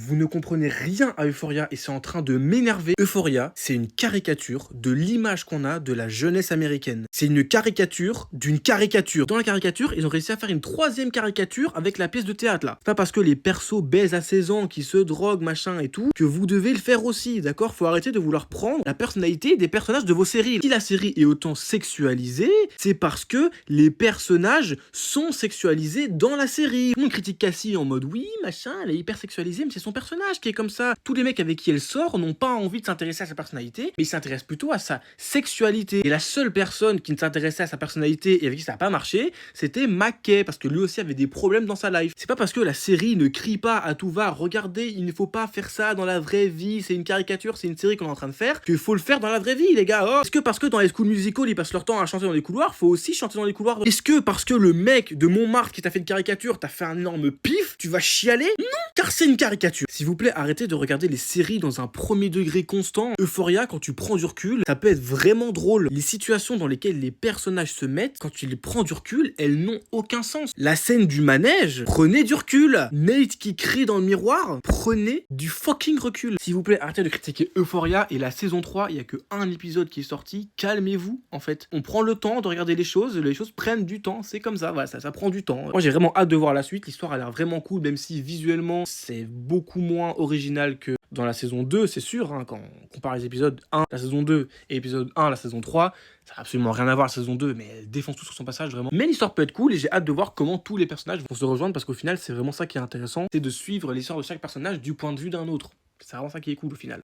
Vous ne comprenez rien à Euphoria et c'est en train de m'énerver. Euphoria, c'est une caricature de l'image qu'on a de la jeunesse américaine. C'est une caricature d'une caricature. Dans la caricature, ils ont réussi à faire une troisième caricature avec la pièce de théâtre là. C'est pas parce que les persos baisent à 16 ans, qui se droguent, machin et tout, que vous devez le faire aussi, d'accord? Faut arrêter de vouloir prendre la personnalité des personnages de vos séries. Si la série est autant sexualisée, c'est parce que les personnages sont sexualisés dans la série. On critique Cassie en mode oui, machin, elle est hyper sexualisée, mais c'est son personnage qui est comme ça. Tous les mecs avec qui elle sort n'ont pas envie de s'intéresser à sa personnalité, mais ils s'intéressent plutôt à sa sexualité. Et la seule personne qui ne s'intéressait à sa personnalité et avec qui ça n'a pas marché, c'était McKay, parce que lui aussi avait des problèmes dans sa life. C'est pas parce que la série ne crie pas à tout va, regardez, il ne faut pas faire ça dans la vraie vie, c'est une caricature, c'est une série qu'on est en train de faire, qu'il faut le faire dans la vraie vie, les gars. Oh. Est-ce que parce que dans les School Musical, ils passent leur temps à chanter dans les couloirs, faut aussi chanter dans les couloirs? Est-ce que parce que le mec de Montmartre qui t'a fait une caricature, t'a fait un énorme pif, tu vas chialer? Non, car c'est une caricature. S'il vous plaît, arrêtez de regarder les séries dans un premier degré constant. Euphoria, quand tu prends du recul, ça peut être vraiment drôle. Les situations dans lesquelles les personnages se mettent, quand tu les prends du recul, elles n'ont aucun sens. La scène du manège, prenez du recul. Nate qui crie dans le miroir, prenez du fucking recul. S'il vous plaît, arrêtez de critiquer Euphoria et la saison 3, il y a que un épisode qui est sorti. Calmez-vous, en fait. On prend le temps de regarder les choses prennent du temps, c'est comme ça, voilà, ça prend du temps. Moi j'ai vraiment hâte de voir la suite, l'histoire a l'air vraiment cool, même si visuellement c'est beaucoup moins original que dans la saison 2, c'est sûr, hein, quand on compare les épisodes 1, la saison 2, et épisode 1, la saison 3, ça n'a absolument rien à voir la saison 2, mais elle défonce tout sur son passage, vraiment. Mais l'histoire peut être cool, et j'ai hâte de voir comment tous les personnages vont se rejoindre, parce qu'au final, c'est vraiment ça qui est intéressant, c'est de suivre l'histoire de chaque personnage du point de vue d'un autre. C'est vraiment ça qui est cool au final.